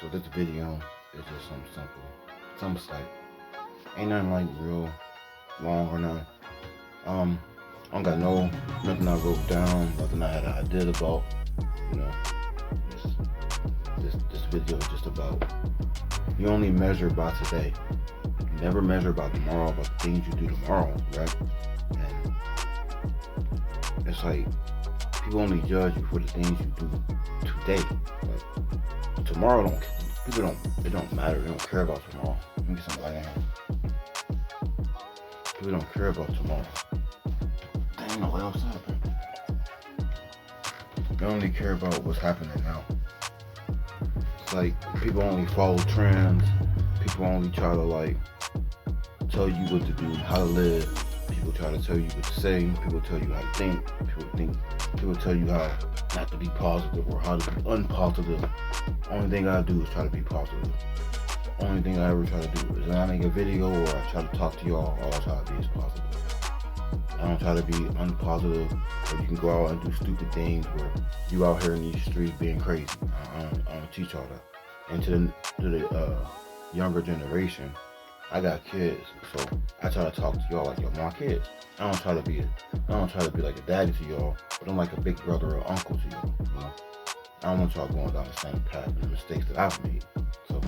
So this video is just something simple, something slight. Ain't nothing like real long or nothing. I don't got nothing I wrote down, nothing I had an idea about. You know, this video is just about you only measure by today. You never measure by tomorrow, about the things you do tomorrow, right? And it's like people only judge you for the things you do today. Like tomorrow it don't matter. They don't care about tomorrow. Let me get some light in here. People don't care about tomorrow. They ain't know what else happened. They only care about what's happening now. It's like people only follow trends. People only try to tell you what to do, how to live. People try to tell you what to say. People tell you how to think. People tell you how not to be positive or how to be unpositive. Only thing I do is try to be positive. Only thing I ever try to do is when I make a video or I try to talk to y'all, all I try to be is positive. I don't try to be unpositive, or you can go out and do stupid things where you out here in these streets being crazy. I don't teach all that. And to the younger generation, I got kids, so I try to talk to y'all like y'all my kids. I don't try to be like a daddy to y'all, but I'm like a big brother or uncle to y'all. You know? I don't want y'all going down the same path and the mistakes that I've made. So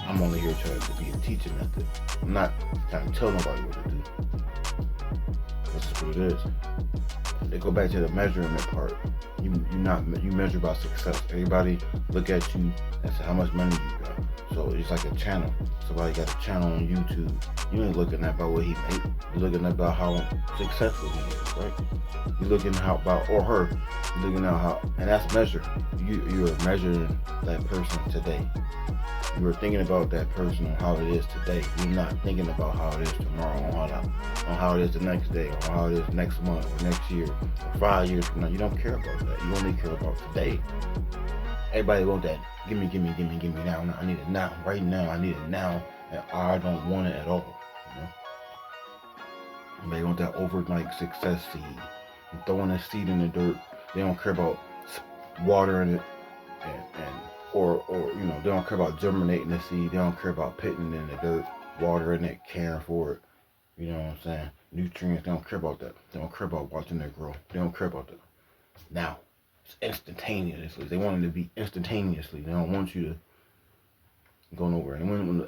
I'm only here trying to be a teaching method. I'm not trying to tell nobody what to do. That's just what it is. They go back to the measurement part. You measure by success. Everybody look at you and say how much money you got. So it's like a channel. Somebody got a channel on YouTube. You ain't looking at about what he made. You're looking at about how successful he is, right? You're looking about or her. You're looking at how, and that's measured. You're measuring that person today. You were thinking about that person on how it is today. You're not thinking about how it is tomorrow, on how it is the next day, or how it is next month, or next year, or 5 years from now. You don't care about that. You only care about today. Everybody want that. Give me now. I need it now. Right now, I need it now. And I don't want it at all. You know? Everybody want that overnight success seed. And throwing a seed in the dirt. They don't care about watering it and or they don't care about germinating the seed. They don't care about putting it in the dirt, watering it, caring for it. You know what I'm saying? Nutrients. They don't care about that. They don't care about watching it grow. They don't care about that. Now, it's instantaneously. They want it to be instantaneously. They don't want you to go nowhere. And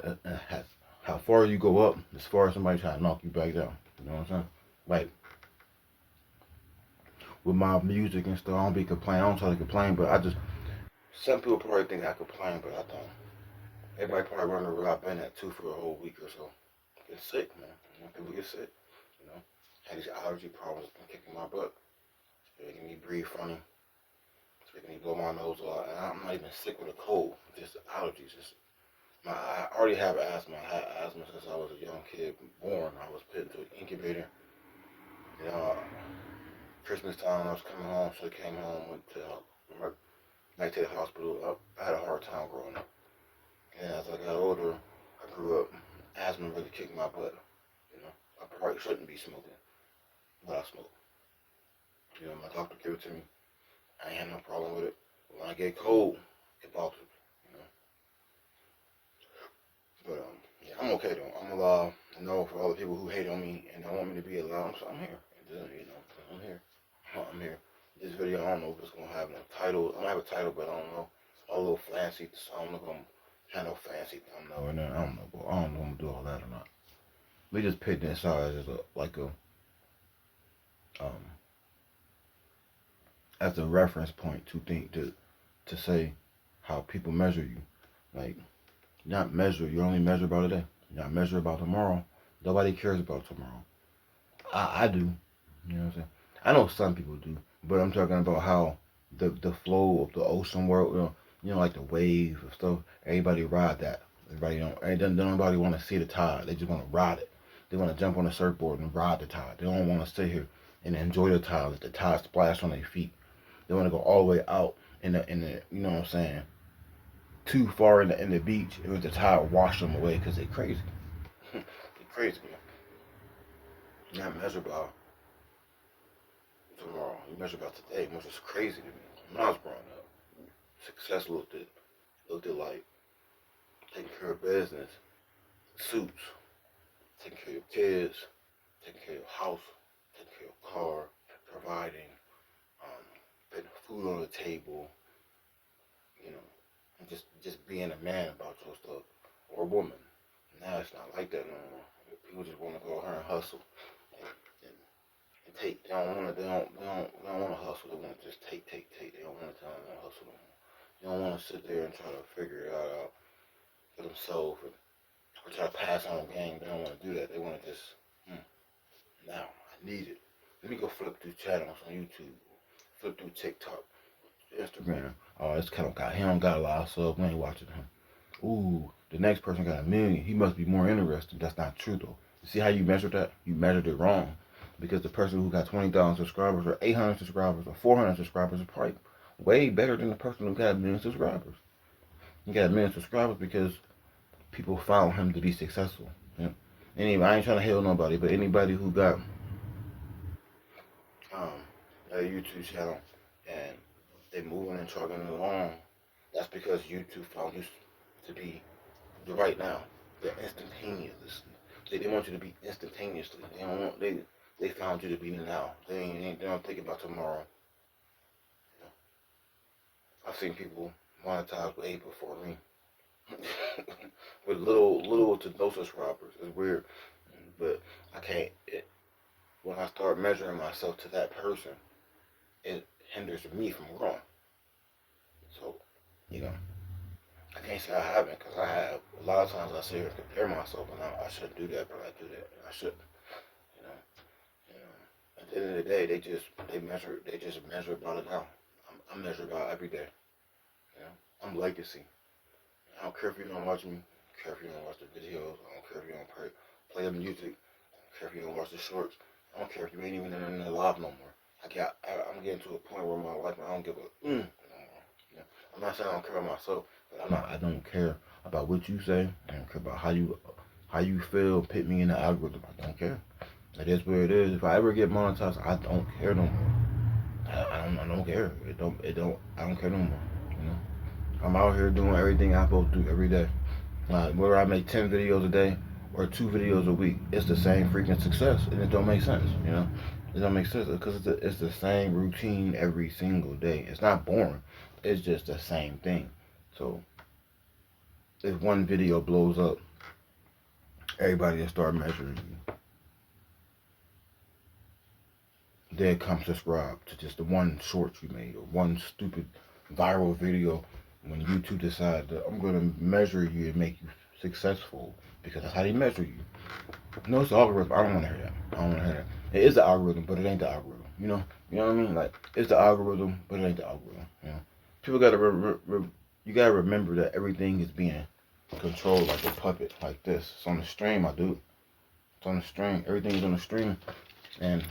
how far you go up, as far as somebody trying to knock you back down. You know what I'm saying? Like with my music and stuff, I don't be complaining. I don't try to complain, but I just. Some people probably think I complain, but I don't. Everybody probably wonder where I've been at too for a whole week or so. Get sick, man. You know, people get sick. You know, had these allergy problems been kicking my butt. It's making me breathe funny. It's making me blow my nose a lot. And I'm not even sick with a cold. Just allergies. I already have asthma. I had asthma since I was a young kid born. I was put into an incubator. You know, Christmas time I was coming home, so I came home, went to back to the hospital. I had a hard time growing up. And as I got older, I grew up. Asthma really kicked my butt. You know, I probably shouldn't be smoking, but I smoke. You know, my doctor gave it to me. I ain't had no problem with it. But when I get cold, it bothers me. You know, but yeah, I'm okay though. I'm alive. I know for all the people who hate on me and don't want me to be alive, so I'm here. You know, I'm here. I'm here. This video, I don't know if it's gonna have no title. I don't have a title, but I don't know. A little fancy. So I don't know if I'm have no fancy thumbnail or nothing. I don't know, but I don't know if I'm gonna do all that or not. We just picked this out as a reference point to say how people measure you. Like you're not measure. You only measure about today. You're not measure about tomorrow. Nobody cares about tomorrow. I do. You know what I'm saying? I know some people do, but I'm talking about how the flow of the ocean world, like the wave of stuff. Everybody ride that. Everybody don't nobody want to see the tide. They just want to ride it. They want to jump on a surfboard and ride the tide. They don't want to sit here and enjoy the tide. Let the tide splash on their feet. They want to go all the way out in the you know what I'm saying, too far in the beach. It was the tide wash them away because they're crazy. They're crazy, man. You're not measurable tomorrow. You measure about today, which is crazy to me. When I was growing up, success looked at like taking care of business, suits, taking care of your kids, taking care of your house, taking care of your car, providing, putting food on the table, you know, and just being a man about your stuff, or a woman. Now it's not like that no more. People just want to go out here and hustle and take. They don't want to. They don't want to hustle. They want to just take. They don't want to hustle no more. They don't want to sit there and try to figure it out for themselves or try to pass on a game. They don't want to do that. They want to just now I need it. Let me go flip through channels on YouTube, flip through TikTok, Instagram. Oh, this kind of guy. He don't got a lot of subs. We ain't watching him. Ooh, the next person got 1,000,000. He must be more interesting. That's not true though. You see how you measured that? You measured it wrong. Because the person who got 20,000 subscribers or 800 subscribers or 400 subscribers is probably way better than the person who got 1,000,000 subscribers. He got 1,000,000 subscribers because people found him to be successful. Yeah. Anyway, I ain't trying to hail nobody, but anybody who got a YouTube channel and they moving and trucking along, that's because YouTube found you to be the right now. They're instantaneous. They want you to be instantaneously. They don't want they found you to be the now. They don't think about tomorrow. You know? I've seen people monetize way before me. With little to no subscribers. It's weird. But I can't when I start measuring myself to that person, it hinders me from growing. So, you know, I can't say I haven't, because I have. A lot of times I sit here and compare myself, and I shouldn't do that, but I do that, and I shouldn't. You know, you know. At the end of the day, they just measure about it now. I'm measured about every day. You know, I'm legacy. I don't care if you don't watch me. I don't care if you don't watch the videos. I don't care if you don't play the music. I don't care if you don't watch the shorts. I don't care if you ain't even in the live no more. I'm getting to a point where my life, I don't give a no more. You know, I'm not saying I don't care about myself, but I don't care about what you say. I don't care about how you feel. Put me in the algorithm. I don't care. It is where it is. If I ever get monetized, I don't care no more. I don't care. I don't care no more. You know, I'm out here doing everything I'm supposed to do every day. Whether I make 10 videos a day or 2 videos a week, it's the same freaking success, and it don't make sense. You know, it don't make sense because it's the same routine every single day. It's not boring. It's just the same thing. So if one video blows up, everybody will start measuring you. Then come subscribe to just the one short you made or one stupid viral video when YouTube decides that I'm going to measure you and make you successful because that's how they measure you. No, it's the algorithm. I don't want to hear that. I don't want to hear that. It is the algorithm, but it ain't the algorithm. You know what I mean? Like, it's the algorithm, but it ain't the algorithm. You know, people you gotta remember that everything is being controlled like a puppet, like this. It's on the stream, my dude. It's on the stream. Everything is on the stream, and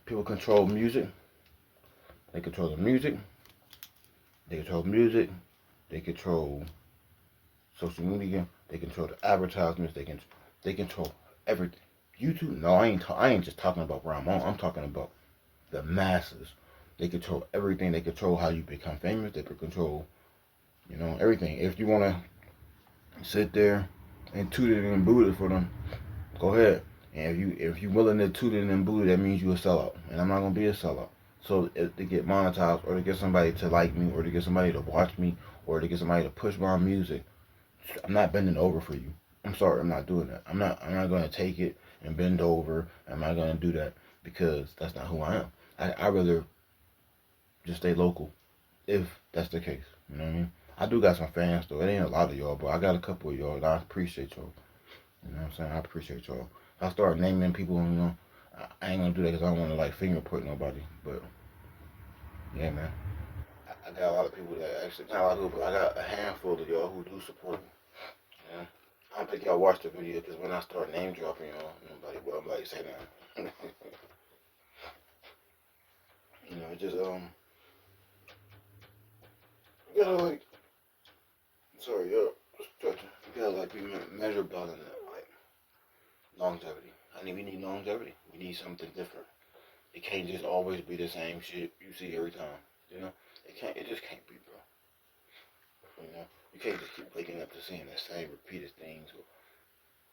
people control music. They control the music. They control music. They control social media. They control the advertisements. They control everything. YouTube? No, I ain't just talking about where I'm on. I'm talking about the masses. They control everything. They control how you become famous. They control, everything. If you want to sit there and toot it and boot it for them, go ahead. And if you willing to toot it and boot it, that means you a sellout. And I'm not gonna be a sellout. So to get monetized, or to get somebody to like me, or to get somebody to watch me, or to get somebody to push my music, I'm not bending over for you. I'm sorry, I'm not doing that. I'm not gonna take it and bend over. I'm not gonna do that because that's not who I am. I rather just stay local, if that's the case. You know what I mean? I do got some fans though. It ain't a lot of y'all, but I got a couple of y'all, and I appreciate y'all. You know what I'm saying? I appreciate y'all. If I start naming people, I ain't gonna do that because I don't want to like finger point nobody. But yeah, man, I got a lot of people that actually, not a lot of people, but I got a handful of y'all who do support me. Yeah. I don't think y'all watched the video because when I start name dropping y'all, nobody say that. Just you gotta like, sorry, yo, stretching. You gotta like be measured by like longevity. We need longevity. We need something different. It can't just always be the same shit you see every time. You know, it just can't be, bro. You know, you can't just keep waking up to seeing the same repeated things,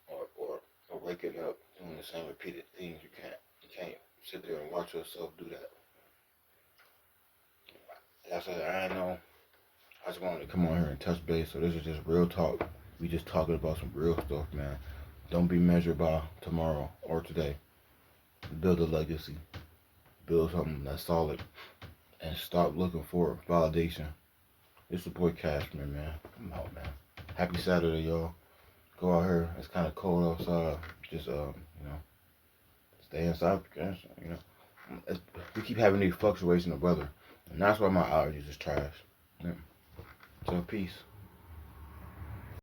or waking up doing the same repeated things. You can't sit there and watch yourself do that. Like I said, I know. I just wanted to come on here and touch base. So this is just real talk. We just talking about some real stuff, man. Don't be measured by tomorrow or today. Build a legacy. Build something that's solid, and stop looking for validation. It's the boy Cashman, man. I'm out, man. Happy Saturday, y'all. Go out here. It's kind of cold outside. Just stay inside. You know, we keep having these fluctuations of weather, and that's why my allergies is trash. Yeah. So peace.